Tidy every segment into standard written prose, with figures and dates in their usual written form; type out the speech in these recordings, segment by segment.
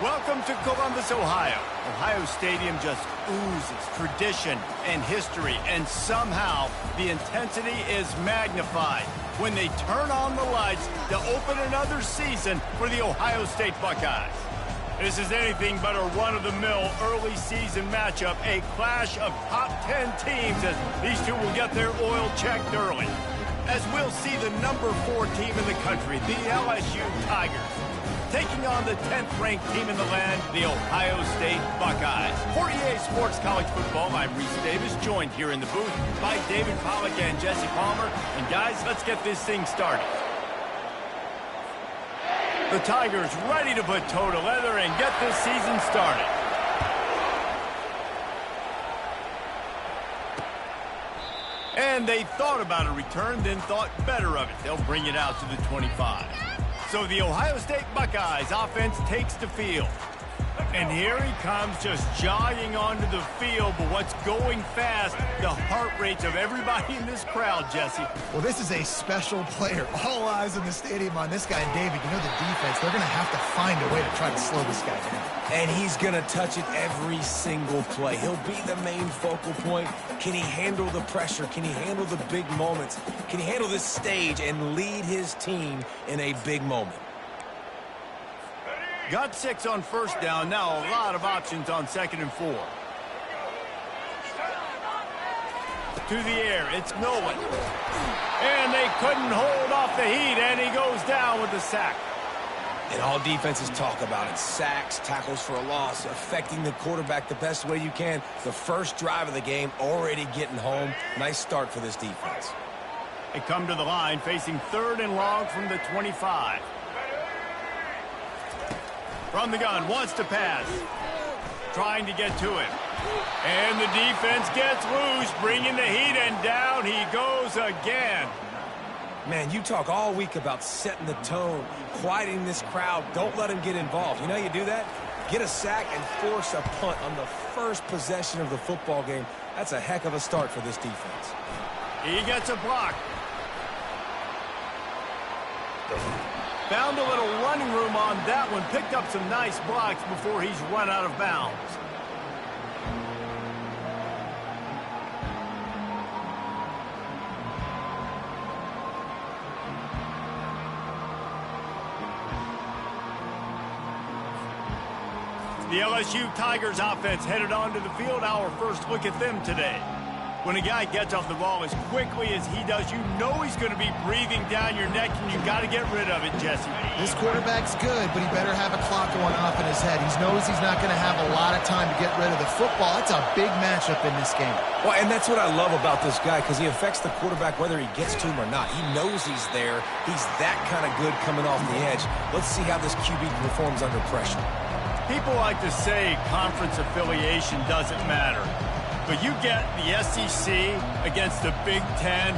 Welcome to Columbus, Ohio. Ohio Stadium just oozes tradition and history, and somehow the intensity is magnified when they turn on the lights to open another season for the Ohio State Buckeyes. This is anything but a run-of-the-mill early season matchup, a clash of top 10 teams as these two will get their oil checked early. As we'll see the number 4 team in the country, the LSU Tigers, taking on the 10th-ranked team in the land, the Ohio State Buckeyes. For EA Sports College Football, I'm Reese Davis, joined here in the booth by David Pollack and Jesse Palmer. And guys, let's get this thing started. The Tigers ready to put toe to leather and get this season started. And they thought about a return, then thought better of it. They'll bring it out to the 25. So the Ohio State Buckeyes offense takes the field. And here he comes, just jogging onto the field. But what's going fast? The heart rates of everybody in this crowd, Jesse. Well, this is a special player. All eyes in the stadium on this guy. And David, you know the defense, they're going to have to find a way to try to slow this guy down. And he's going to touch it every single play. He'll be the main focal point. Can he handle the pressure? Can he handle the big moments? Can he handle this stage and lead his team in a big moment? Got 6 on first down. Now a lot of options on 2nd and 4. To the air, it's Nolan. And they couldn't hold off the heat, and he goes down with the sack. And all defenses talk about it. Sacks, tackles for a loss, affecting the quarterback the best way you can. The first drive of the game, already getting home. Nice start for this defense. They come to the line, facing 3rd and long from the 25. From the gun, wants to pass. Trying to get to him. And the defense gets loose, bringing the heat, and down he goes again. Man, you talk all week about setting the tone, quieting this crowd. Don't let him get involved. You know how you do that? Get a sack and force a punt on the first possession of the football game. That's a heck of a start for this defense. He gets a block. Found a little running room on that one. Picked up some nice blocks before he's run out of bounds. The LSU Tigers offense headed onto the field. Our first look at them today. When a guy gets off the ball as quickly as he does, you know he's going to be breathing down your neck, and you've got to get rid of it, Jesse. This quarterback's good, but he better have a clock going off in his head. He knows he's not going to have a lot of time to get rid of the football. It's a big matchup in this game. Well, and that's what I love about this guy, because he affects the quarterback whether he gets to him or not. He knows he's there. He's that kind of good coming off the edge. Let's see how this QB performs under pressure. People like to say conference affiliation doesn't matter. But you get the SEC against the Big Ten,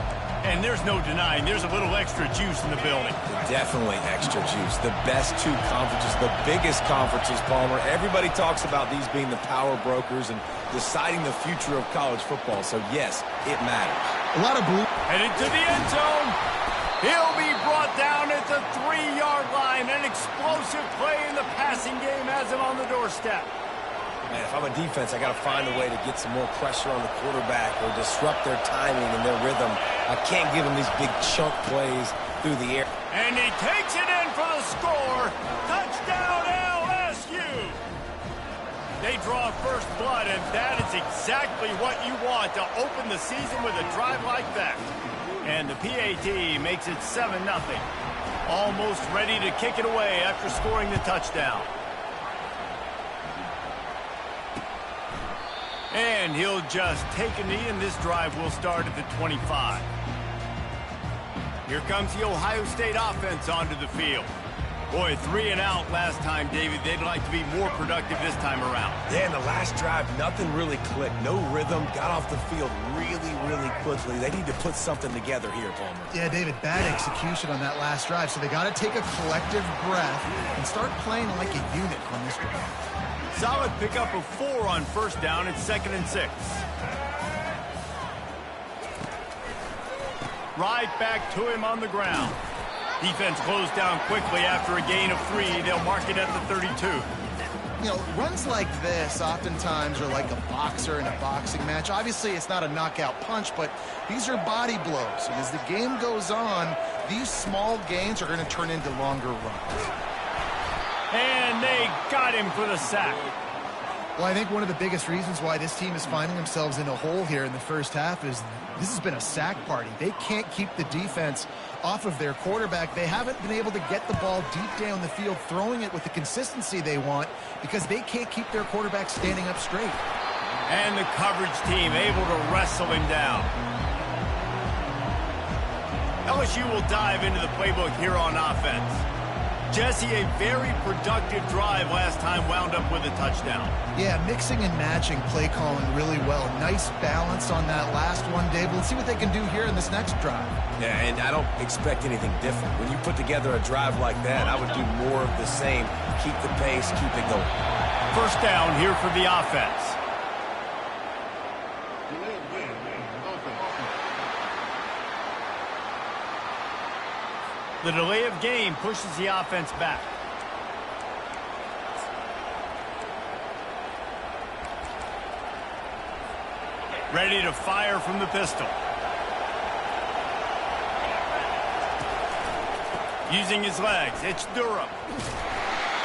and there's no denying there's a little extra juice in the building. Definitely extra juice. The best 2 conferences, the biggest conferences, Palmer. Everybody talks about these being the power brokers and deciding the future of college football. So, yes, it matters. A lot of blue. Headed to the end zone. He'll be brought down at the 3-yard line. An explosive play in the passing game has him on the doorstep. Man, if I'm a defense, I got to find a way to get some more pressure on the quarterback or disrupt their timing and their rhythm. I can't give them these big chunk plays through the air. And he takes it in for the score. Touchdown, LSU. They draw first blood, and that is exactly what you want to open the season with a drive like that. And the PAT makes it 7-0. Almost ready to kick it away after scoring the touchdown. And he'll just take a knee, and this drive will start at the 25. Here comes the Ohio State offense onto the field. Boy, 3 and out last time, David. They'd like to be more productive this time around. Yeah, in the last drive, nothing really clicked. No rhythm. Got off the field really, really quickly. They need to put something together here, Palmer. Yeah, David, bad execution on that last drive. So they got to take a collective breath and start playing like a unit on this one. Solid pickup of 4 on first down. It's 2nd and 6. Right back to him on the ground. Defense closed down quickly after a gain of 3. They'll mark it at the 32. You know, runs like this oftentimes are like a boxer in a boxing match. Obviously, it's not a knockout punch, but these are body blows. And as the game goes on, these small gains are going to turn into longer runs. And they got him for the sack. Well, I think one of the biggest reasons why this team is finding themselves in a hole here in the first half is this has been a sack party. They can't keep the defense off of their quarterback. They haven't been able to get the ball deep down the field, throwing it with the consistency they want because they can't keep their quarterback standing up straight. And the coverage team able to wrestle him down. LSU will dive into the playbook here on offense. Jesse, a very productive drive last time wound up with a touchdown. Yeah, mixing and matching play calling really well. Nice balance on that last one, Dave. Let's see what they can do here in this next drive. Yeah, and I don't expect anything different. When you put together a drive like that, I would do more of the same. Keep the pace, keep it going. First down here for the offense. The delay of game pushes the offense back. Ready to fire from the pistol. Using his legs, it's Durham.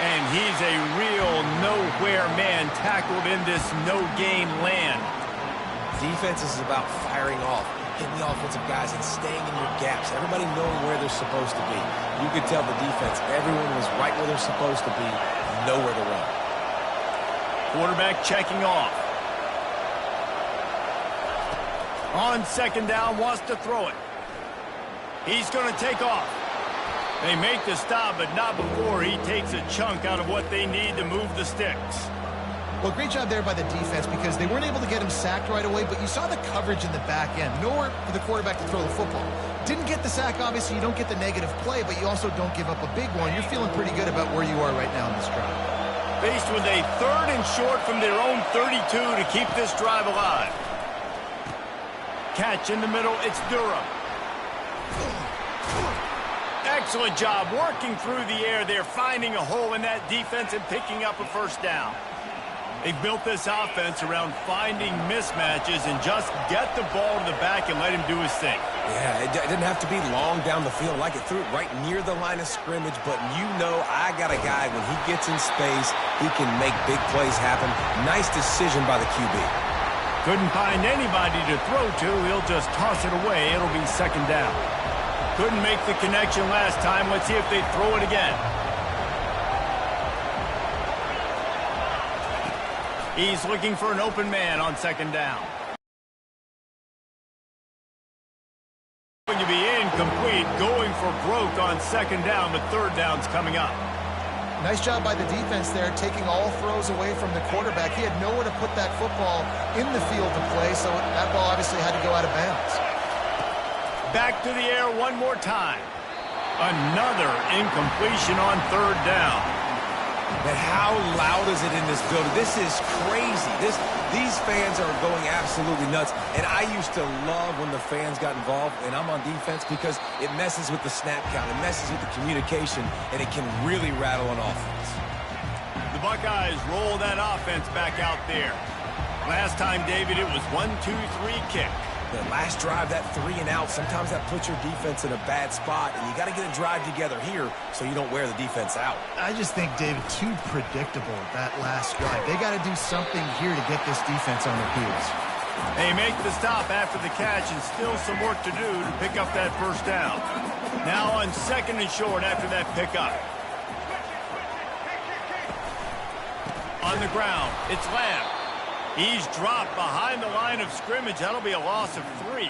And he's a real nowhere man tackled in this no-gain land. Defense is about firing off, hitting the offensive guys and staying in your gaps. Everybody knowing where they're supposed to be. You could tell the defense, everyone was right where they're supposed to be, nowhere to run. Quarterback checking off. On second down, wants to throw it. He's going to take off. They make the stop, but not before he takes a chunk out of what they need to move the sticks. Well, great job there by the defense because they weren't able to get him sacked right away, but you saw the coverage in the back end. Nowhere for the quarterback to throw the football. Didn't get the sack, obviously. You don't get the negative play, but you also don't give up a big one. You're feeling pretty good about where you are right now in this drive. Faced with a 3rd and short from their own 32 to keep this drive alive. Catch in the middle, it's Durham. Excellent job working through the air there, finding a hole in that defense and picking up a first down. They've built this offense around finding mismatches and just get the ball to the back and let him do his thing. Yeah, it didn't have to be long down the field. Like it threw it right near the line of scrimmage, but you know I got a guy, when he gets in space, he can make big plays happen. Nice decision by the QB. Couldn't find anybody to throw to. He'll just toss it away. It'll be second down. Couldn't make the connection last time. Let's see if they throw it again. He's looking for an open man on second down. Going to be incomplete, going for broke on second down, but third down's coming up. Nice job by the defense there, taking all throws away from the quarterback. He had nowhere to put that football in the field to play, so that ball obviously had to go out of bounds. Back to the air one more time. Another incompletion on third down. But how loud is it in this building? This is crazy. These fans are going absolutely nuts. And I used to love when the fans got involved, and I'm on defense, because it messes with the snap count. It messes with the communication, and it can really rattle an offense. The Buckeyes roll that offense back out there. Last time, David, it was 1-2-3 kick. The last drive, that 3 and out, sometimes that puts your defense in a bad spot, and you got to get a drive together here so you don't wear the defense out. I just think, David, too predictable, that last drive. They got to do something here to get this defense on their heels. They make the stop after the catch, and still some work to do to pick up that first down. Now on second and short after that pickup. On the ground, it's Lamb. He's dropped behind the line of scrimmage. That'll be a loss of 3.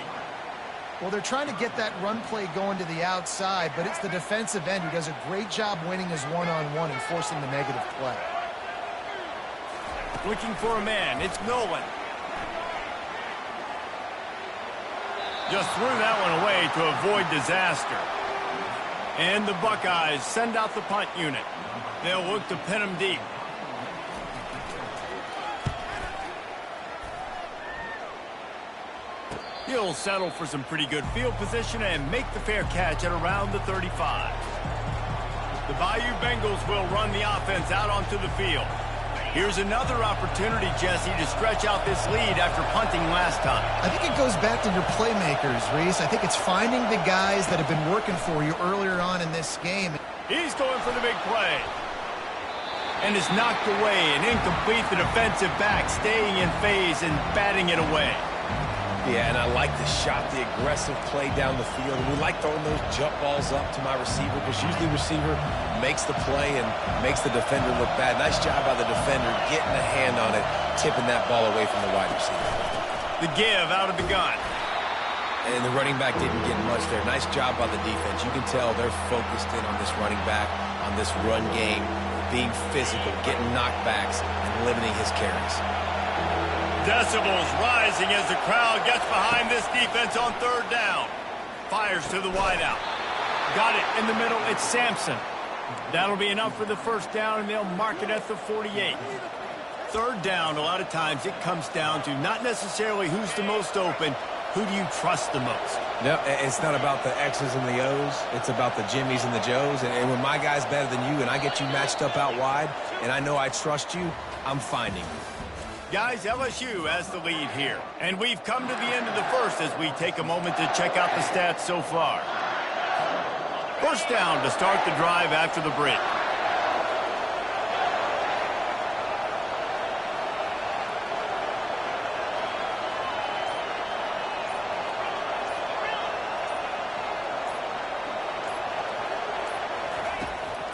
Well, they're trying to get that run play going to the outside, but it's the defensive end who does a great job winning his one-on-one and forcing the negative play. Looking for a man. It's Nolan. Just threw that one away to avoid disaster. And the Buckeyes send out the punt unit. They'll look to pin him deep. He'll settle for some pretty good field position and make the fair catch at around the 35. The Bayou Bengals will run the offense out onto the field. Here's another opportunity, Jesse, to stretch out this lead after punting last time. I think it goes back to your playmakers, Reese. I think it's finding the guys that have been working for you earlier on in this game. He's going for the big play. And it's knocked away and incomplete. The defensive back staying in phase and batting it away. Yeah, and I like the shot, the aggressive play down the field. And we like throwing those jump balls up to my receiver because usually the receiver makes the play and makes the defender look bad. Nice job by the defender getting a hand on it, tipping that ball away from the wide receiver. The give out of the gun. And the running back didn't get much there. Nice job by the defense. You can tell they're focused in on this running back, on this run game, being physical, getting knockbacks, and limiting his carries. Decibels rising as the crowd gets behind this defense on third down. Fires to the wideout. Got it in the middle. It's Sampson. That'll be enough for the first down, and they'll mark it at the 48. Third down, a lot of times it comes down to not necessarily who's the most open, who do you trust the most? No, it's not about the X's and the O's. It's about the Jimmies and the Joes. And when my guy's better than you and I get you matched up out wide and I know I trust you, I'm finding you. Guys, LSU has the lead here. And we've come to the end of the first as we take a moment to check out the stats so far. First down to start the drive after the break.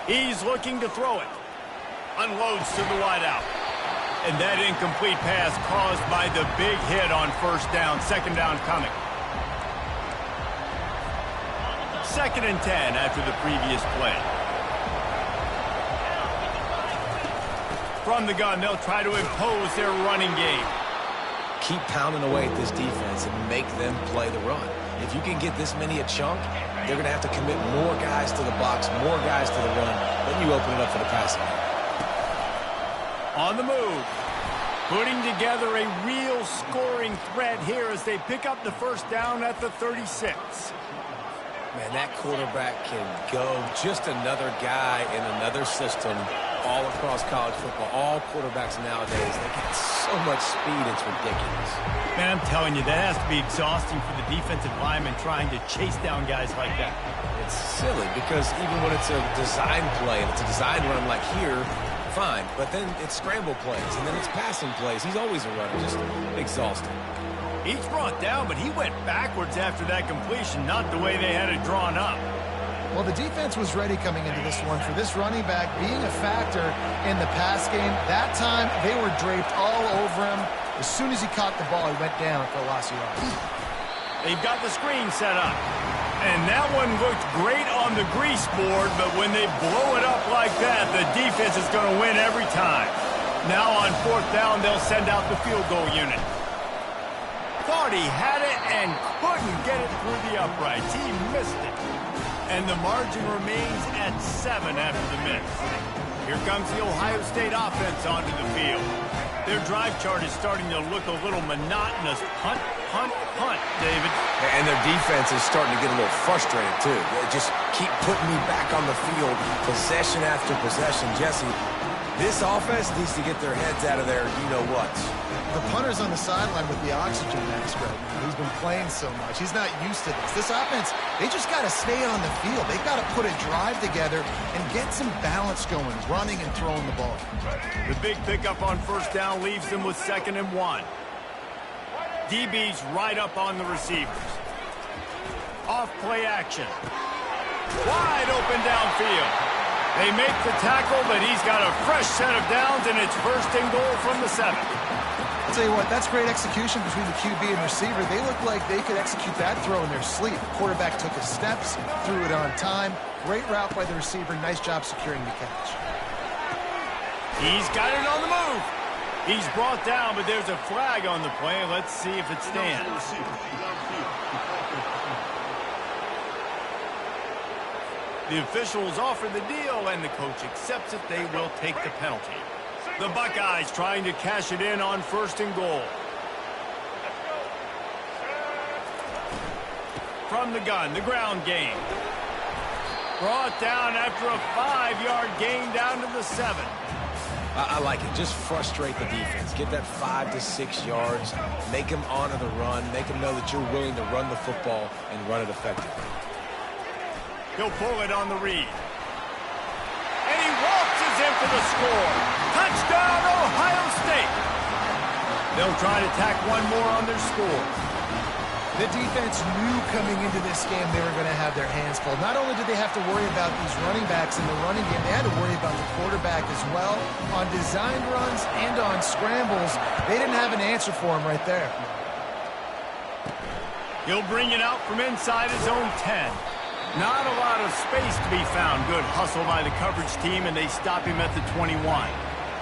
He's looking to throw it. Unloads to the wideout. And that incomplete pass caused by the big hit on first down. Second down coming. 2nd and 10 after the previous play. From the gun, they'll try to impose their running game. Keep pounding away at this defense and make them play the run. If you can get this many a chunk, they're going to have to commit more guys to the box, more guys to the run. Then you open it up for the passing game. On the move. Putting together a real scoring threat here as they pick up the first down at the 36. Man, that quarterback can go. Just another guy in another system all across college football. All quarterbacks nowadays, they get so much speed, it's ridiculous. Man, I'm telling you, that has to be exhausting for the defensive lineman trying to chase down guys like that. It's silly because even when it's a design play and it's a design run like here, fine, but then it's scramble plays, and then it's passing plays. He's always a runner, just exhausting. He's brought down, but he went backwards after that completion, not the way they had it drawn up. Well, the defense was ready coming into this one for this running back being a factor in the pass game. That time, they were draped all over him. As soon as he caught the ball, he went down for a loss of yards. They've got the screen set up. And that one looked great on the grease board, but when they blow it up like that, the defense is going to win every time. Now on fourth down, they'll send out the field goal unit. Thought he had it and couldn't get it through the uprights. He missed it. And the margin remains at 7 after the miss. Here comes the Ohio State offense onto the field. Their drive chart is starting to look a little monotonous. Punt, punt, punt, David. And their defense is starting to get a little frustrated, too. They just keep putting me back on the field, possession after possession. Jesse, this offense needs to get their heads out of their you-know-whats. The punter's on the sideline with the oxygen mask right now. He's been playing so much. He's not used to this. This offense, they just got to stay on the field. They've got to put a drive together and get some balance going, running and throwing the ball. The big pickup on first down leaves them with 2nd and 1. DB's right up on the receivers. Off play action. Wide open downfield. They make the tackle, but he's got a fresh set of downs, and it's 1st and goal from the 7. I'll tell you what, that's great execution between the QB and receiver. They look like they could execute that throw in their sleep. The quarterback took his steps, threw it on time. Great route by the receiver. Nice job securing the catch. He's got it on the move. He's brought down, but there's a flag on the play. Let's see if it stands. The officials offer the deal, and the coach accepts it. They will take the penalty. The Buckeyes trying to cash it in on 1st and goal. From the gun, the ground game. Brought down after a 5-yard gain down to the 7. I like it. Just frustrate the defense. Get that 5 to 6 yards. Make them honor the run. Make them know that you're willing to run the football and run it effectively. He'll pull it on the read. And he waltzes in for the score. Touchdown, Ohio State. They'll try to tack one more on their score. The defense knew coming into this game they were going to have their hands full. Not only did they have to worry about these running backs in the running game, they had to worry about the quarterback as well. On designed runs and on scrambles, they didn't have an answer for him right there. He'll bring it out from inside his own 10. Not a lot of space to be found. Good hustle by the coverage team, and they stop him at the 21.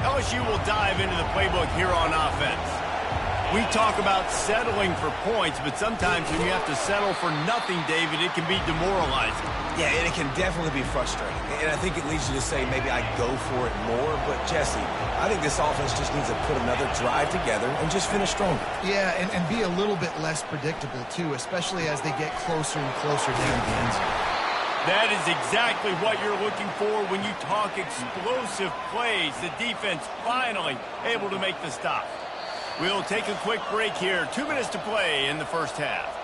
LSU will dive into the playbook here on offense. We talk about settling for points, but sometimes when you have to settle for nothing, David, it can be demoralizing. Yeah, and it can definitely be frustrating. And I think it leads you to say maybe I go for it more. But, Jesse, I think this offense just needs to put another drive together and just finish stronger. Yeah, and be a little bit less predictable, too, especially as they get closer and closer down the end zone. That is exactly what you're looking for when you talk explosive plays. The defense finally able to make the stop. We'll take a quick break here. 2 minutes to play in the first half.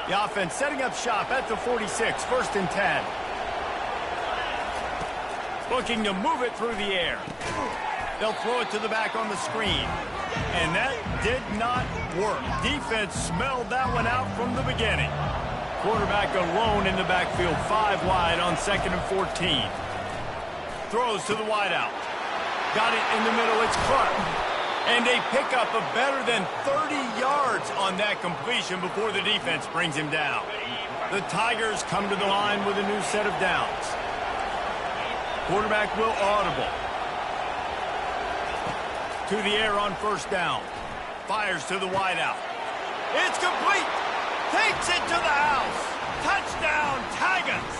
The offense setting up shop at the 46, 1st and 10. Looking to move it through the air. They'll throw it to the back on the screen. And that did not work. Defense smelled that one out from the beginning. Quarterback alone in the backfield, 5 wide on 2nd and 14. Throws to the wideout. Got it in the middle. It's Clark. And a pickup of better than 30 yards on that completion before the defense brings him down. The Tigers come to the line with a new set of downs. Quarterback will audible. To the air on 1st down. Fires to the wideout. It's complete. Takes it to the house. Touchdown, Tigers.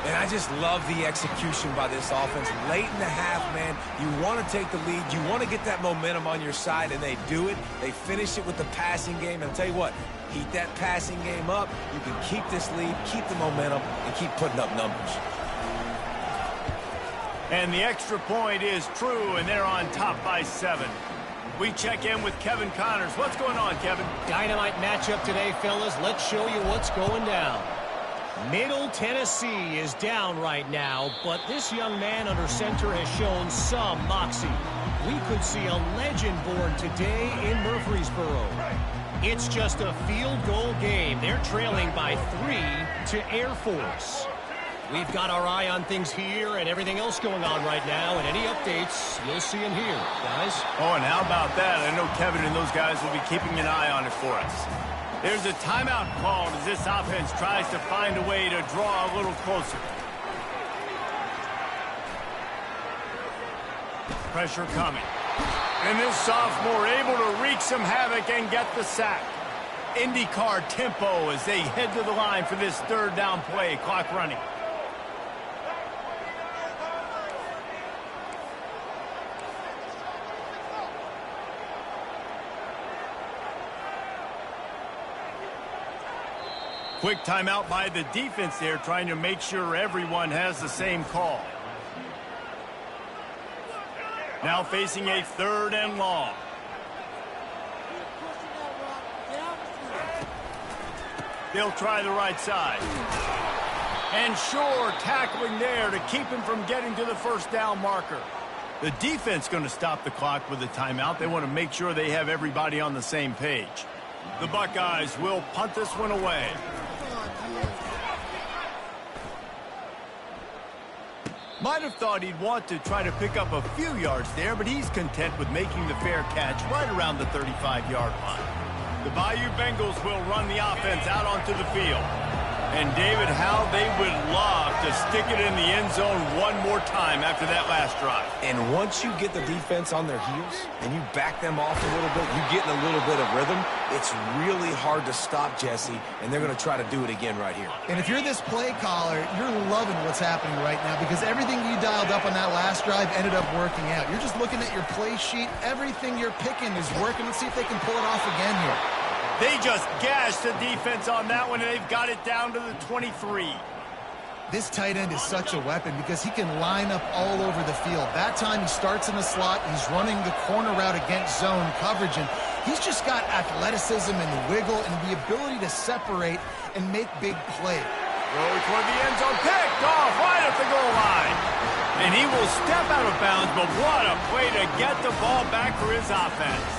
And I just love the execution by this offense. Late in the half, man, you want to take the lead. You want to get that momentum on your side, and they do it. They finish it with the passing game. And I'll tell you what, heat that passing game up. You can keep this lead, keep the momentum, and keep putting up numbers. And the extra point is true, and they're on top by 7. We check in with Kevin Connors. What's going on, Kevin? Dynamite matchup today, fellas. Let's show you what's going down. Middle Tennessee is down right now, but this young man under center has shown some moxie. We could see a legend born today in Murfreesboro. It's just a field goal game. They're trailing by 3 to Air Force. We've got our eye on things here and everything else going on right now, and any updates, you'll see them here, guys. Oh, and how about that? I know Kevin and those guys will be keeping an eye on it for us. There's a timeout called as this offense tries to find a way to draw a little closer. Pressure coming. And this sophomore able to wreak some havoc and get the sack. IndyCar tempo as they head to the line for this 3rd down play. Clock running. Quick timeout by the defense there, trying to make sure everyone has the same call. Now facing a 3rd and long. They'll try the right side. And sure, tackling there to keep him from getting to the 1st down marker. The defense going to stop the clock with a timeout. They want to make sure they have everybody on the same page. The Buckeyes will punt this one away. Might have thought he'd want to try to pick up a few yards there, but he's content with making the fair catch right around the 35-yard line. The Bayou Bengals will run the offense out onto the field. And David, how they would love to stick it in the end zone one more time after that last drive. And once you get the defense on their heels and you back them off a little bit, you get in a little bit of rhythm, it's really hard to stop Jesse, and they're going to try to do it again right here. And if you're this play caller, you're loving what's happening right now because everything you dialed up on that last drive ended up working out. You're just looking at your play sheet. Everything you're picking is working. Let's see if they can pull it off again here. They just gashed the defense on that one, and they've got it down to the 23. This tight end is such a weapon because he can line up all over the field. That time he starts in the slot. He's running the corner route against zone coverage, and he's just got athleticism and wiggle and the ability to separate and make big plays. Going toward the end zone, picked off right at the goal line. And he will step out of bounds, but what a play to get the ball back for his offense.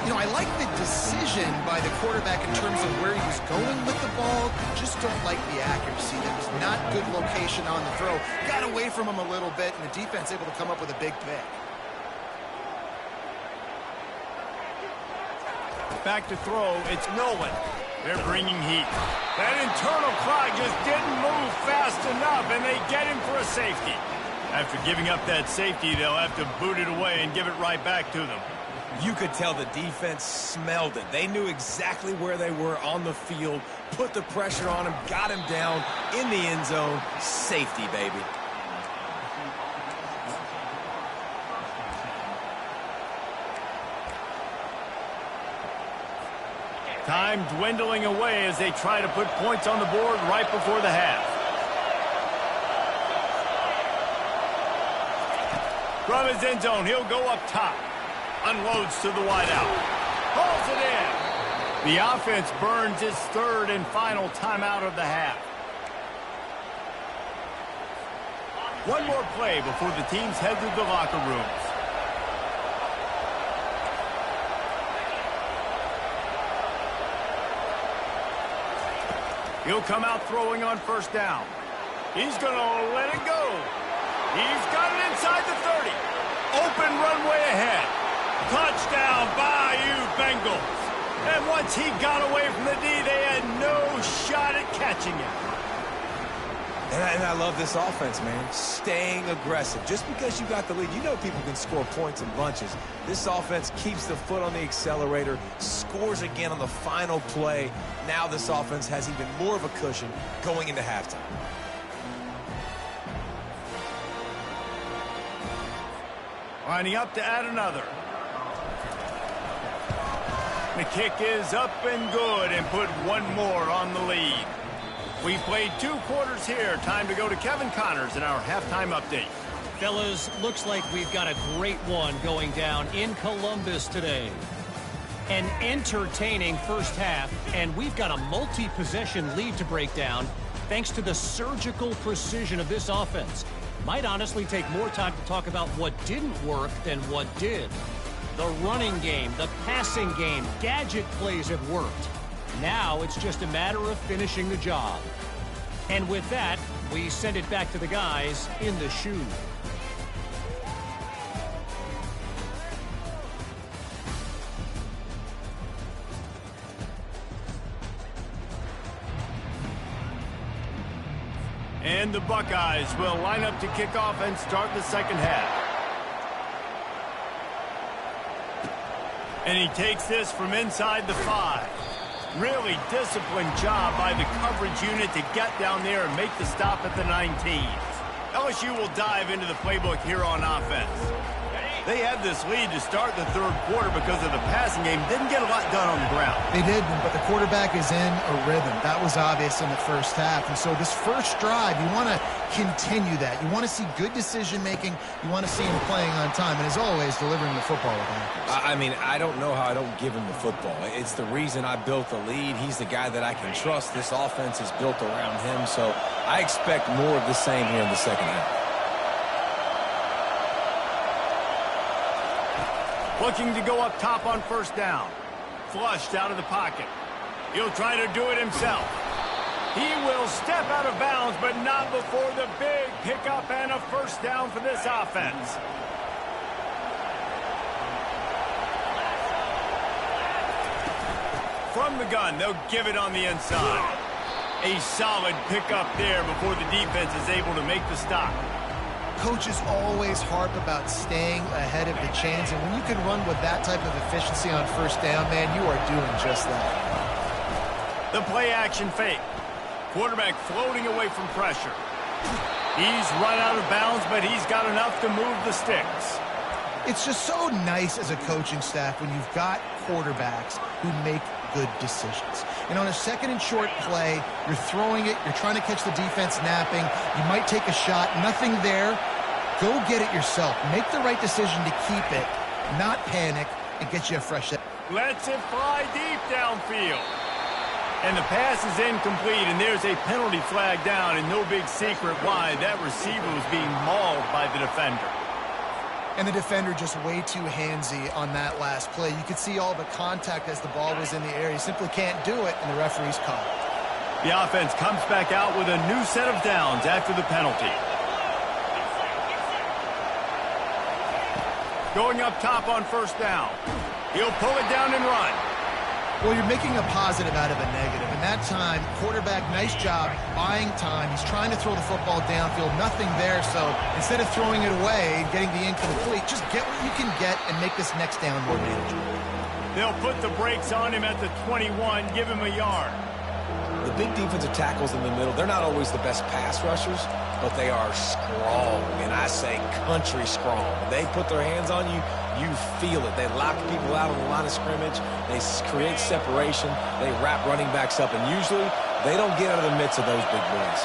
You know, I like the decision by the quarterback in terms of where he was going with the ball. Just don't like the accuracy. There was not good location on the throw. Got away from him a little bit, and the defense able to come up with a big pick. Back to throw, it's Nolan. They're bringing heat. That internal clock just didn't move fast enough, and they get him for a safety. After giving up that safety, they'll have to boot it away and give it right back to them. You could tell the defense smelled it. They knew exactly where they were on the field, put the pressure on him, got him down in the end zone. Safety, baby. Time dwindling away as they try to put points on the board right before the half. From his end zone, he'll go up top. Unloads to the wideout. Pulls it in. The offense burns its third and final timeout of the half. One more play before the teams head to the locker rooms. He'll come out throwing on first down. He's going to let it go. He's got it inside the 30. Open runway ahead. Touchdown, Bayou Bengals. And once he got away from the D, they had no shot at catching him. And I love this offense, man. Staying aggressive. Just because you got the lead, you know people can score points in bunches. This offense keeps the foot on the accelerator, scores again on the final play. Now this offense has even more of a cushion going into halftime. Lining up to add another. The kick is up and good and put one more on the lead. We played 2 quarters here. Time to go to Kevin Connors in our halftime update. Fellas, looks like we've got a great one going down in Columbus today. An entertaining first half, and we've got a multi-possession lead to break down thanks to the surgical precision of this offense. Might honestly take more time to talk about what didn't work than what did. The running game, the passing game, gadget plays have worked. Now it's just a matter of finishing the job. And with that, we send it back to the guys in the shoe. And the Buckeyes will line up to kick off and start the second half. And he takes this from inside the 5. Really disciplined job by the coverage unit to get down there and make the stop at the 19. LSU will dive into the playbook here on offense. They had this lead to start the third quarter because of the passing game. Didn't get a lot done on the ground. They did, but the quarterback is in a rhythm. That was obvious in the first half. And so this first drive, you want to continue that. You want to see good decision-making. You want to see him playing on time. And as always, delivering the football with accuracy. I mean, I don't know how I don't give him the football. It's the reason I built the lead. He's the guy that I can trust. This offense is built around him. So I expect more of the same here in the second half. Looking to go up top on first down. Flushed out of the pocket. He'll try to do it himself. He will step out of bounds, but not before the big pickup and a first down for this offense. From the gun, they'll give it on the inside. A solid pickup there before the defense is able to make the stop. Coaches always harp about staying ahead of the chains, and when you can run with that type of efficiency on first down, man, you are doing just that. The play action fake. Quarterback floating away from pressure. He's run out of bounds, but he's got enough to move the sticks. It's just so nice as a coaching staff when you've got quarterbacks who make good decisions. And on a second and short play, you're throwing it, you're trying to catch the defense napping, you might take a shot, nothing there. Go get it yourself. Make the right decision to keep it, not panic, and get you a fresh set. Lets it fly deep downfield. And the pass is incomplete, and there's a penalty flag down, and no big secret why that receiver was being mauled by the defender. And the defender just way too handsy on that last play. You could see all the contact as the ball was in the air. He simply can't do it, and the referee's caught it. The offense comes back out with a new set of downs after the penalty. Going up top on first down. He'll pull it down and run. Well, you're making a positive out of a negative. And that time, quarterback, nice job buying time. He's trying to throw the football downfield. Nothing there, so instead of throwing it away and getting the incomplete, just get what you can get and make this next down more manageable. They'll put the brakes on him at the 21, give him a yard. The big defensive tackles in the middle, they're not always the best pass rushers, but they are strong, and I say country strong. When they put their hands on you, you feel it. They lock people out on the line of scrimmage. They create separation. They wrap running backs up, and usually they don't get out of the midst of those big boys.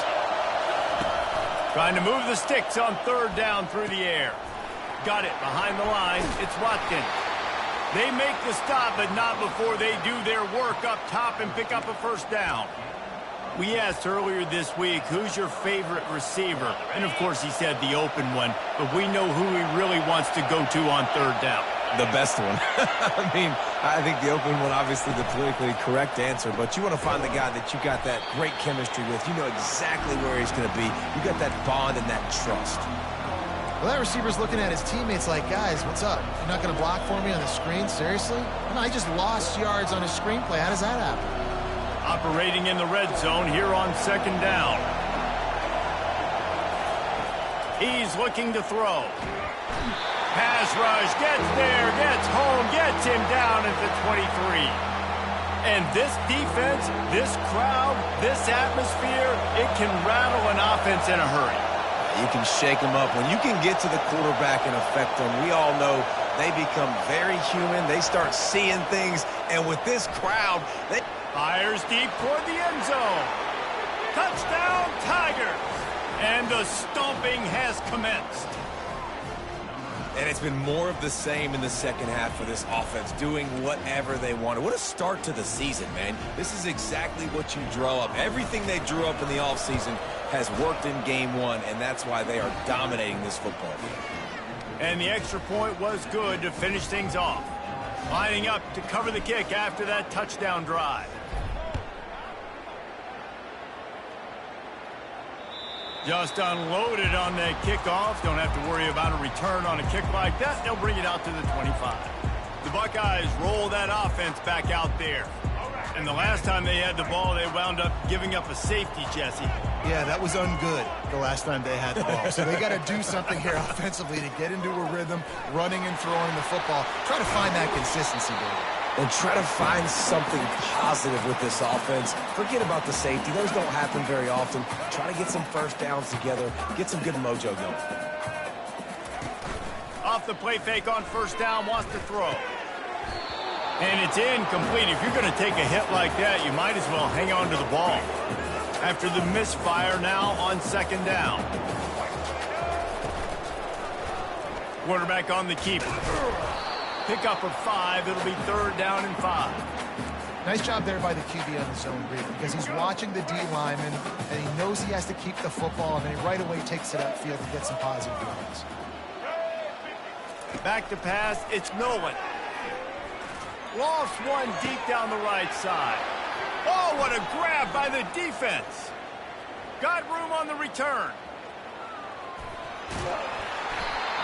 Trying to move the sticks on third down through the air. Got it behind the line. It's Watkins. They make the stop, but not before they do their work up top and pick up a first down. We asked earlier this week, who's your favorite receiver? And, of course, he said the open one, but we know who he really wants to go to on third down. The best one. I mean, I think the open one, obviously the politically correct answer, but you want to find the guy that you got that great chemistry with. You know exactly where he's going to be. You got that bond and that trust. Well, that receiver's looking at his teammates like, guys, what's up? You're not going to block for me on the screen? Seriously? No, I just lost yards on a screenplay. How does that happen? Operating in the red zone here on second down. He's looking to throw. Pass rush, gets there, gets home, gets him down at the 23. And this defense, this crowd, this atmosphere, it can rattle an offense in a hurry. You can shake them up. When you can get to the quarterback and affect them, we all know they become very human. They start seeing things. And with this crowd, they... Fires deep toward the end zone. Touchdown, Tigers. And the stomping has commenced. And it's been more of the same in the second half for this offense, doing whatever they wanted. What a start to the season, man. This is exactly what you drew up. Everything they drew up in the offseason has worked in game one, and that's why they are dominating this football game. And the extra point was good to finish things off. Lining up to cover the kick after that touchdown drive. Just unloaded on that kickoff. Don't have to worry about a return on a kick like that. They'll bring it out to the 25. The Buckeyes roll that offense back out there. And the last time they had the ball, they wound up giving up a safety, Jesse. Yeah, that was ungood the last time they had the ball. So they got to do something here offensively to get into a rhythm, running and throwing the football. Try to find that consistency, baby. And try to find something positive with this offense. Forget about the safety. Those don't happen very often. Try to get some first downs together. Get some good mojo going. Off the play fake on first down, wants to throw. And it's incomplete. If you're going to take a hit like that, you might as well hang on to the ball. After the misfire now on second down. Quarterback on the keeper. Pick up of 5. It'll be third down and 5. Nice job there by the QB on the zone read because he's watching the D lineman and he knows he has to keep the football, and then he right away takes it upfield to get some positive yards. Back to pass. It's Nolan. Lost one deep down the right side. Oh, what a grab by the defense. Got room on the return.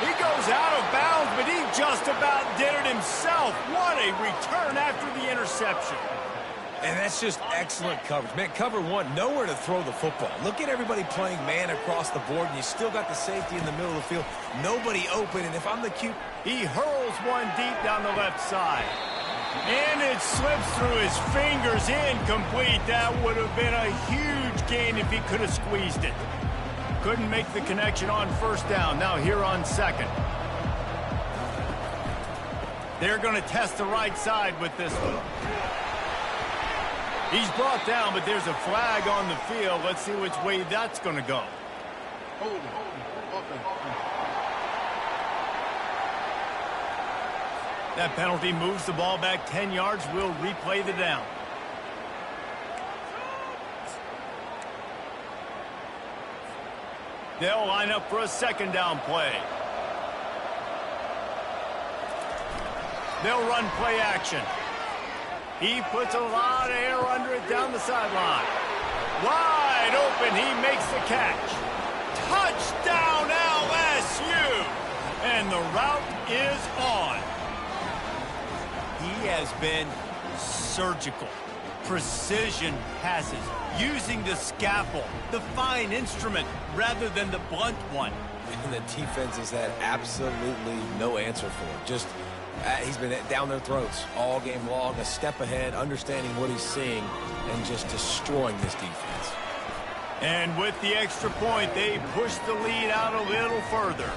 He goes out of bounds, but he just about did it himself. What a return after the interception. And that's just excellent coverage. Man, cover one, nowhere to throw the football. Look at everybody playing man across the board, and you still got the safety in the middle of the field. Nobody open, and if I'm the QB... He hurls one deep down the left side. And it slips through his fingers, incomplete. That would have been a huge gain if he could have squeezed it. Couldn't make the connection on first down. Now here on second. They're going to test the right side with this one. He's brought down, but there's a flag on the field. Let's see which way that's going to go. That penalty moves the ball back 10 yards. We'll replay the down. They'll line up for a second down play. They'll run play action. He puts a lot of air under it down the sideline. Wide open, he makes the catch. Touchdown LSU! And the route is on. He has been surgical. Precision passes, using the scalpel, the fine instrument, rather than the blunt one. And the defense has had absolutely no answer for it. Just, he's been down their throats all game long, a step ahead, understanding what he's seeing, and just destroying this defense. And with the extra point, they push the lead out a little further.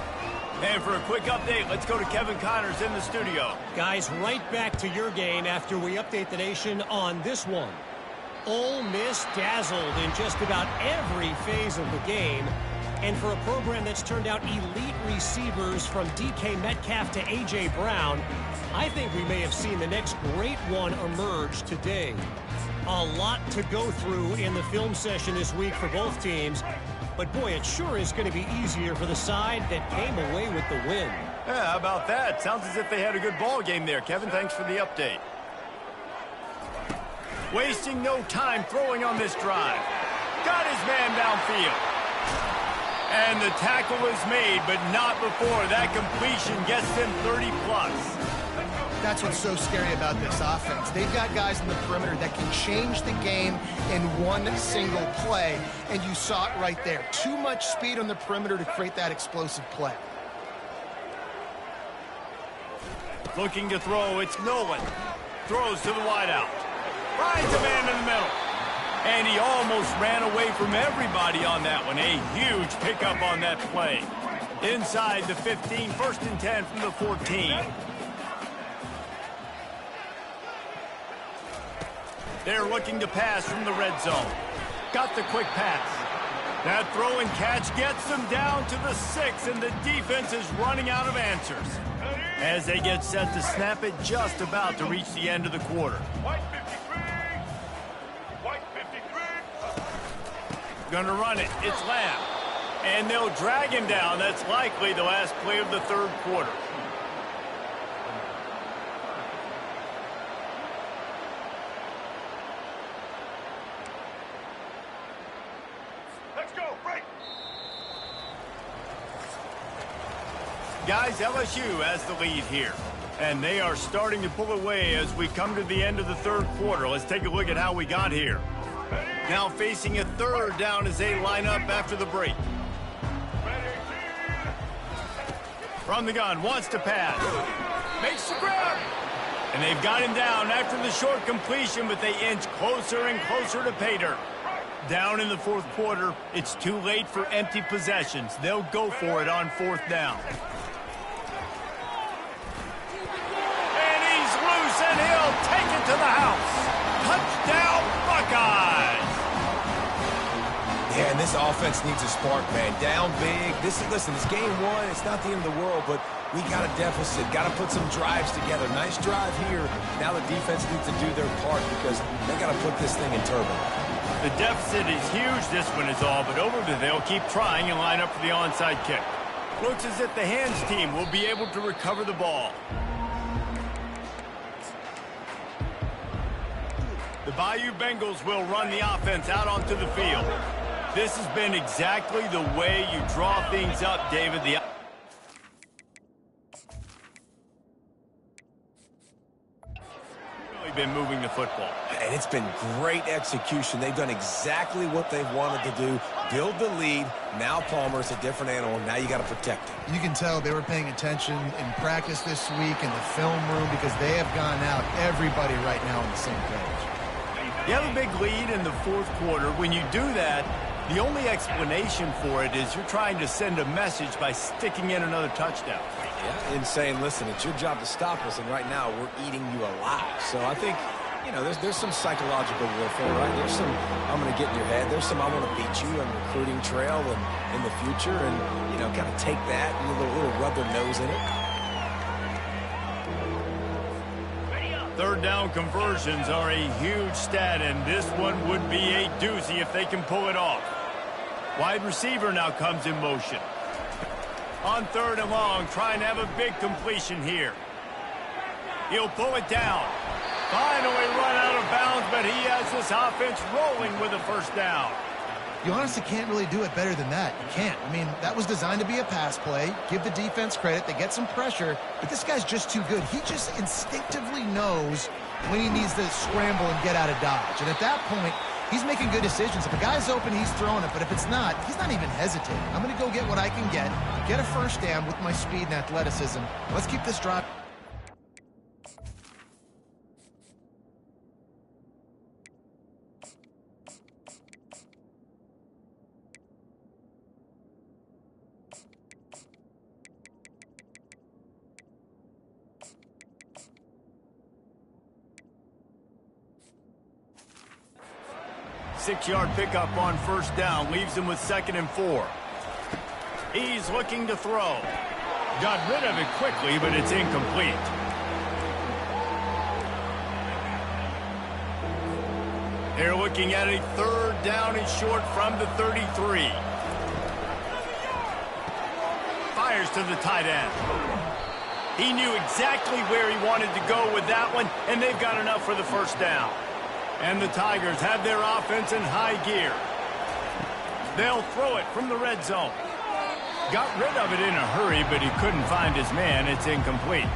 And for a quick update, let's go to Kevin Connors in the studio. Guys, right back to your game after we update the nation on this one. Ole Miss dazzled in just about every phase of the game. And for a program that's turned out elite receivers from DK Metcalf to A.J. Brown, I think we may have seen the next great one emerge today. A lot to go through in the film session this week for both teams. But, boy, it sure is going to be easier for the side that came away with the win. Yeah, how about that? Sounds as if they had a good ball game there. Kevin, thanks for the update. Wasting no time throwing on this drive. Got his man downfield. And the tackle is made, but not before that completion gets them 30-plus. That's what's so scary about this offense. They've got guys in the perimeter that can change the game in one single play, and you saw it right there. Too much speed on the perimeter to create that explosive play. Looking to throw, it's Nolan. Throws to the wideout. Finds a man in the middle. And he almost ran away from everybody on that one. A huge pickup on that play. Inside the 15, 1st and 10 from the 14. They're looking to pass from the red zone. Got the quick pass. That throw and catch gets them down to the 6, and the defense is running out of answers. As they get set to snap it, just about to reach the end of the quarter. White 53. White 53. Gonna run it. It's Lamb. And they'll drag him down. That's likely the last play of the third quarter. Guys, LSU has the lead here. And they are starting to pull away as we come to the end of the third quarter. Let's take a look at how we got here. Now facing a third down as they line up after the break. From the gun, wants to pass. Makes the grab. And they've got him down after the short completion, but they inch closer and closer to pay dirt. Down in the fourth quarter, it's too late for empty possessions. They'll go for it on 4th down. And he'll take it to the house. Touchdown, Buckeyes! Yeah, and this offense needs a spark, man. Down big. Listen, it's game one. It's not the end of the world, but we got a deficit. Got to put some drives together. Nice drive here. Now the defense needs to do their part because they got to put this thing in turbo. The deficit is huge, this one is all, but over there they'll keep trying and line up for the onside kick. Looks as if the hands team will be able to recover the ball. The Bayou Bengals will run the offense out onto the field. This has been exactly the way you draw things up, David. Really been moving the football. And it's been great execution. They've done exactly what they've wanted to do. Build the lead. Now Palmer's a different animal. Now you got to protect him. You can tell they were paying attention in practice this week in the film room because they have gone out, everybody right now on the same page. You have a big lead in the fourth quarter. When you do that, the only explanation for it is you're trying to send a message by sticking in another touchdown. Yeah, and saying, listen, it's your job to stop us, and right now we're eating you alive. So I think, you know, there's some psychological warfare, right? There's some, I'm going to get in your head. There's some, I want to beat you on the recruiting trail and in the future, and, you know, kind of take that and a little rub their nose in it. Third down conversions are a huge stat, and this one would be a doozy if they can pull it off. Wide receiver now comes in motion. On third and long, trying to have a big completion here. He'll pull it down. Finally run out of bounds, but he has this offense rolling with a first down. You honestly can't really do it better than that. You can't. I mean, that was designed to be a pass play. Give the defense credit. They get some pressure, but this guy's just too good. He just instinctively knows when he needs to scramble and get out of dodge. And at that point, he's making good decisions. If a guy's open, he's throwing it. But if it's not, he's not even hesitating. I'm going to go get what I can get a first down with my speed and athleticism. Let's keep this drive. Six-yard pickup on first down leaves him with 2nd and 4. He's looking to throw. Got rid of it quickly, but it's incomplete. They're looking at a third down and short from the 33. Fires to the tight end. He knew exactly where he wanted to go with that one, and they've got enough for the first down. And the Tigers have their offense in high gear. They'll throw it from the red zone. Got rid of it in a hurry, but he couldn't find his man. It's incomplete.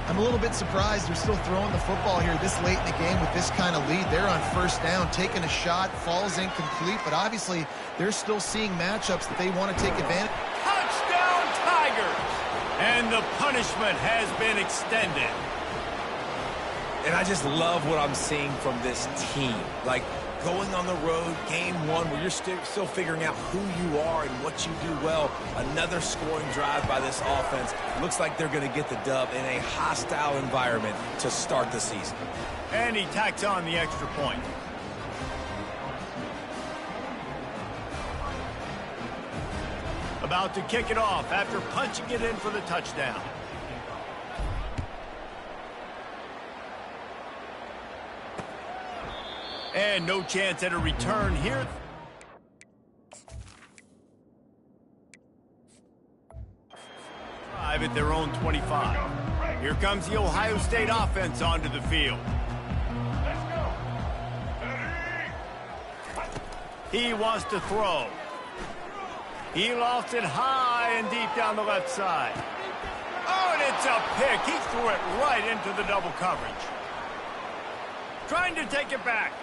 I'm a little bit surprised they're still throwing the football here this late in the game with this kind of lead. They're on first down, taking a shot, falls incomplete, but obviously they're still seeing matchups that they want to take advantage. Touchdown, Tigers! And the punishment has been extended. And I just love what I'm seeing from this team. Like, going on the road, game one, where you're still figuring out who you are and what you do well. Another scoring drive by this offense. Looks like they're going to get the dub in a hostile environment to start the season. And he tacks on the extra point. About to kick it off after punching it in for the touchdown. And no chance at a return here. Drive at their own 25. Here comes the Ohio State offense onto the field. He wants to throw. He lofts it high and deep down the left side. Oh, and it's a pick. He threw it right into the double coverage. Trying to take it back.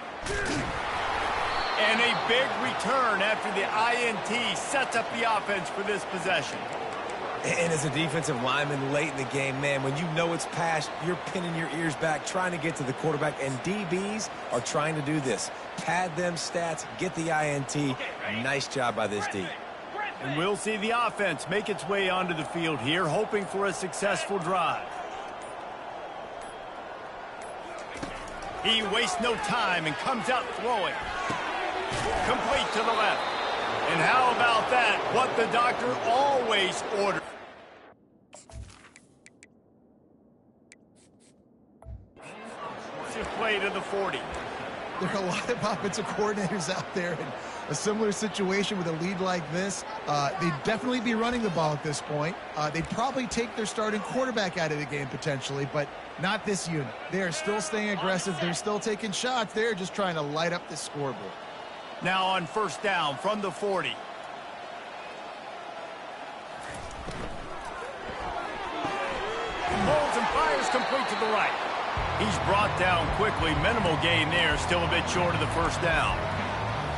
And a big return after the INT sets up the offense for this possession. And as a defensive lineman late in the game, man, when you know it's past, you're pinning your ears back, trying to get to the quarterback, and DBs are trying to do this. Pad them stats, get the INT. Nice job by this D. And we'll see the offense make its way onto the field here, hoping for a successful drive. He wastes no time and comes out throwing. Complete to the left. And how about that? What the doctor always orders. Play to the 40. There are a lot of offensive coordinators out there in a similar situation with a lead like this. They'd definitely be running the ball at this point. They'd probably take their starting quarterback out of the game potentially, but not this unit. They are still staying aggressive. They're still taking shots. They're just trying to light up the scoreboard. Now on first down from the 40. Holds and fires complete to the right. He's brought down quickly. Minimal gain there. Still a bit short of the first down.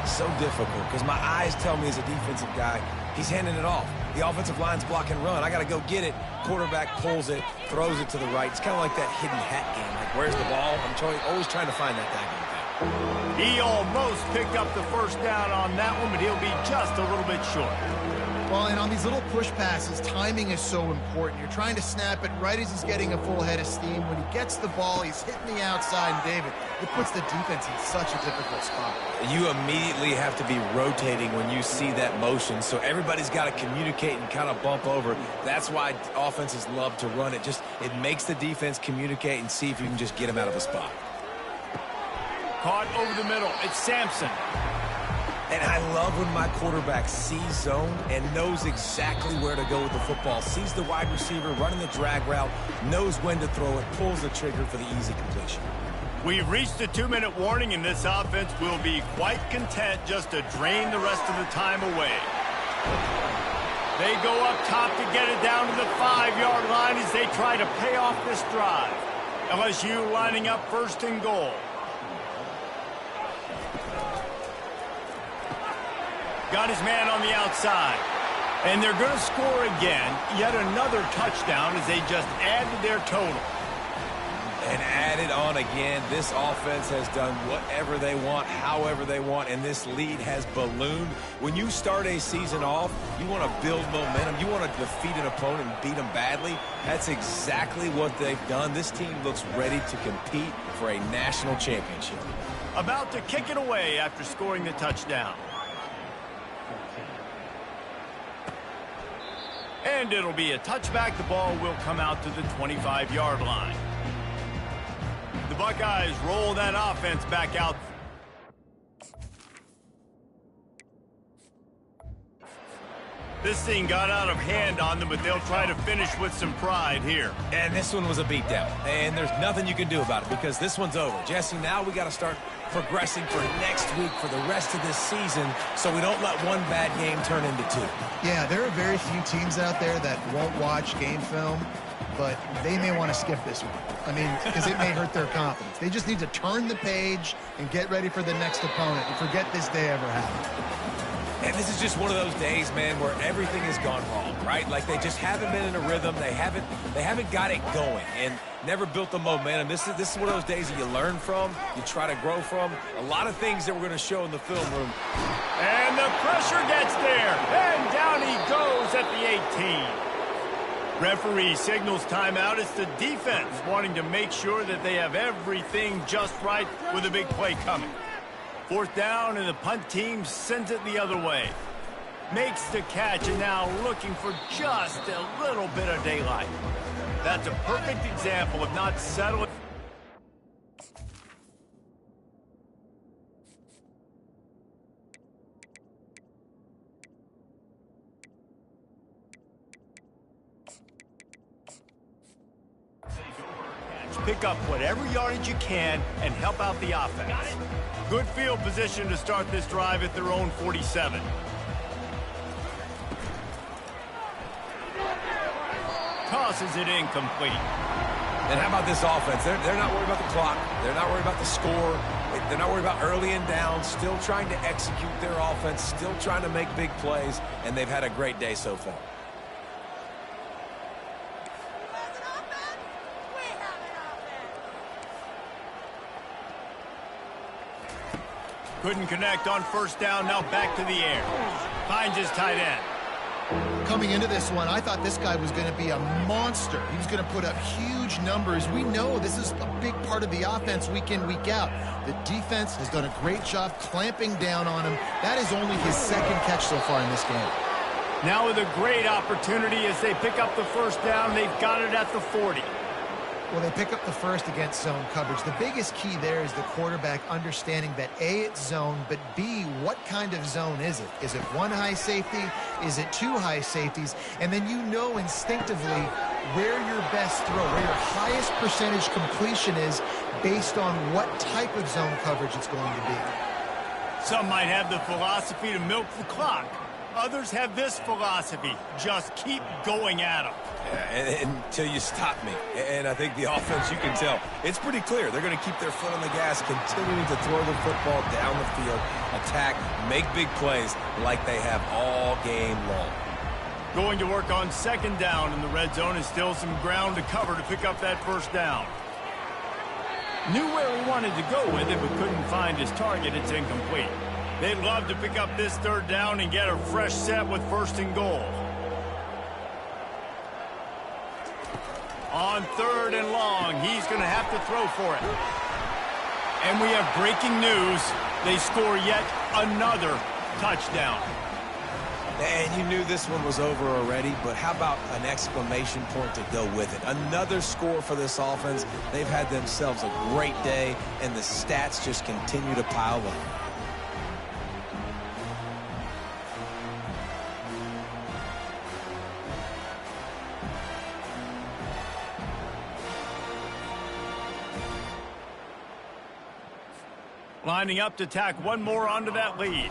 So difficult because my eyes tell me as a defensive guy, he's handing it off. The offensive line's block and run. I got to go get it. Quarterback pulls it, throws it to the right. It's kind of like that hidden hat game. Like, where's the ball? I'm always trying to find that daggone thing. He almost picked up the first down on that one, but he'll be just a little bit short. Well, and on these little push passes, timing is so important. You're trying to snap it right as he's getting a full head of steam. When he gets the ball, he's hitting the outside, and David, it puts the defense in such a difficult spot. You immediately have to be rotating when you see that motion, so everybody's got to communicate and kind of bump over. That's why offenses love to run it. It makes the defense communicate and see if you can just get him out of a spot. Caught over the middle. It's Sampson. And I love when my quarterback sees zone and knows exactly where to go with the football. Sees the wide receiver running the drag route, knows when to throw it, pulls the trigger for the easy completion. We've reached the 2-minute warning, and this offense will be quite content just to drain the rest of the time away. They go up top to get it down to the 5-yard line as they try to pay off this drive. LSU lining up first and goal. Got his man on the outside. And they're going to score again. Yet another touchdown as they just added their total. And added on again. This offense has done whatever they want, however they want, and this lead has ballooned. When you start a season off, you want to build momentum. You want to defeat an opponent and beat them badly. That's exactly what they've done. This team looks ready to compete for a national championship. About to kick it away after scoring the touchdown. And it'll be a touchback. The ball will come out to the 25-yard line. The Buckeyes roll that offense back out. This thing got out of hand on them, but they'll try to finish with some pride here. And this one was a beatdown. And there's nothing you can do about it because this one's over. Jesse, now we got to start progressing for next week for the rest of this season so we don't let one bad game turn into two. Yeah, there are very few teams out there that won't watch game film, but they may want to skip this one. I mean, because it may hurt their confidence. They just need to turn the page and get ready for the next opponent and forget this day ever happened. And this is just one of those days, man, where everything has gone wrong, right? Like they just haven't been in a rhythm. They haven't got it going and never built the momentum. This is one of those days that you learn from, you try to grow from. A lot of things that we're going to show in the film room. And the pressure gets there. And down he goes at the 18. Referee signals timeout. It's the defense wanting to make sure that they have everything just right with a big play coming. Fourth down, and the punt team sends it the other way. Makes the catch, and now looking for just a little bit of daylight. That's a perfect example of not settling. Pick up whatever yardage you can and help out the offense. Good field position to start this drive at their own 47. Tosses it incomplete. And how about this offense? They're not worried about the clock. They're not worried about the score. They're not worried about early and down. Still trying to execute their offense. Still trying to make big plays. And they've had a great day so far. Couldn't connect on first down. Now back to the air. Finds his tight end. Coming into this one, I thought this guy was going to be a monster. He was going to put up huge numbers. We know this is a big part of the offense week in, week out. The defense has done a great job clamping down on him. That is only his second catch so far in this game. Now with a great opportunity as they pick up the first down. They've got it at the 40. Well, they pick up the first against zone coverage. The biggest key there is the quarterback understanding that A, it's zone, but B, what kind of zone is it? Is it one high safety? Is it two high safeties? And then you know instinctively where your best throw, where your highest percentage completion is based on what type of zone coverage it's going to be. Some might have the philosophy to milk the clock. Others have this philosophy: just keep going at them. Yeah, until you stop me. And I think the offense, you can tell, it's pretty clear. They're going to keep their foot on the gas, continuing to throw the football down the field, attack, make big plays like they have all game long. Going to work on second down in the red zone, and still some ground to cover to pick up that first down. Knew where he wanted to go with it, but couldn't find his target. It's incomplete. They'd love to pick up this third down and get a fresh set with first and goal. On third and long, he's going to have to throw for it. And we have breaking news. They score yet another touchdown. And you knew this one was over already, but how about an exclamation point to go with it? Another score for this offense. They've had themselves a great day, and the stats just continue to pile up. Lining up to tack one more onto that lead.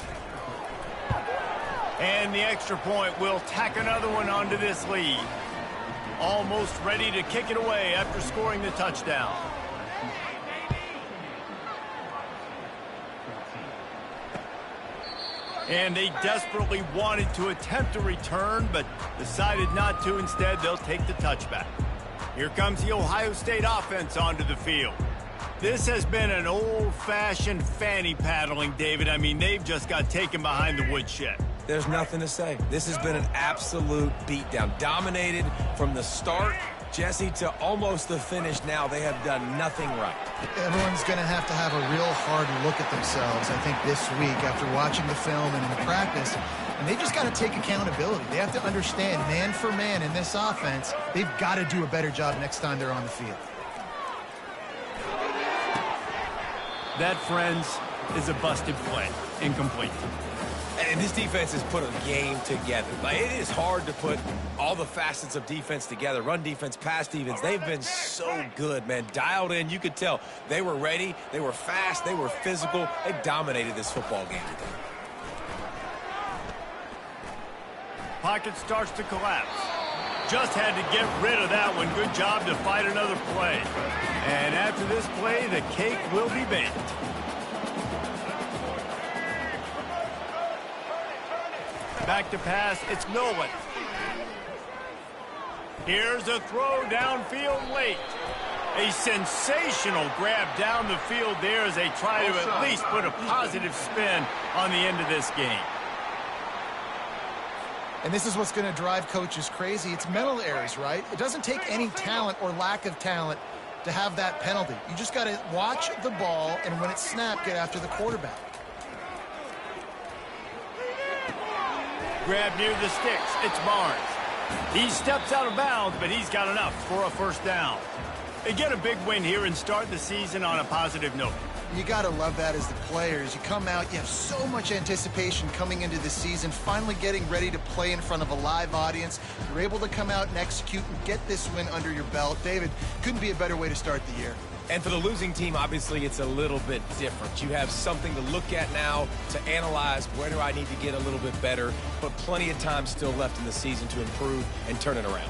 And the extra point will tack another one onto this lead. Almost ready to kick it away after scoring the touchdown. And they desperately wanted to attempt a return, but decided not to. Instead, they'll take the touchback. Here comes the Ohio State offense onto the field. This has been an old-fashioned fanny paddling, David. I mean, they've just got taken behind the woodshed. There's nothing to say. This has been an absolute beatdown. Dominated from the start, Jesse, to almost the finish now. They have done nothing right. Everyone's going to have a real hard look at themselves, I think, this week after watching the film and in practice. And they just got to take accountability. They have to understand, man for man in this offense, they've got to do a better job next time they're on the field. That, friends, is a busted play. Incomplete. And this defense has put a game together. Like, it is hard to put all the facets of defense together. Run defense, pass defense. They've been so good, man. Dialed in. You could tell they were ready. They were fast. They were physical. They dominated this football game today. Pocket starts to collapse. Just had to get rid of that one. Good job to fight another play. And after this play, the cake will be baked. Back to pass, it's Nolan. Here's a throw downfield late. A sensational grab down the field there as they try to at least put a positive spin on the end of this game. And this is what's going to drive coaches crazy. It's mental errors, right? It doesn't take any talent or lack of talent to have that penalty. You just got to watch the ball, and when it's snapped, get after the quarterback. Grab near the sticks. It's Barnes. He steps out of bounds, but he's got enough for a first down. They get a big win here and start the season on a positive note. You got to love that as the players. You come out, you have so much anticipation coming into the season, finally getting ready to play in front of a live audience. You're able to come out and execute and get this win under your belt. David, couldn't be a better way to start the year. And for the losing team, obviously, it's a little bit different. You have something to look at now to analyze where do I need to get a little bit better, but plenty of time still left in the season to improve and turn it around.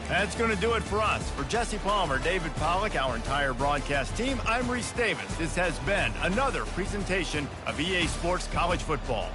That's going to do it for us. For Jesse Palmer, David Pollack, our entire broadcast team, I'm Reese Davis. This has been another presentation of EA Sports College Football.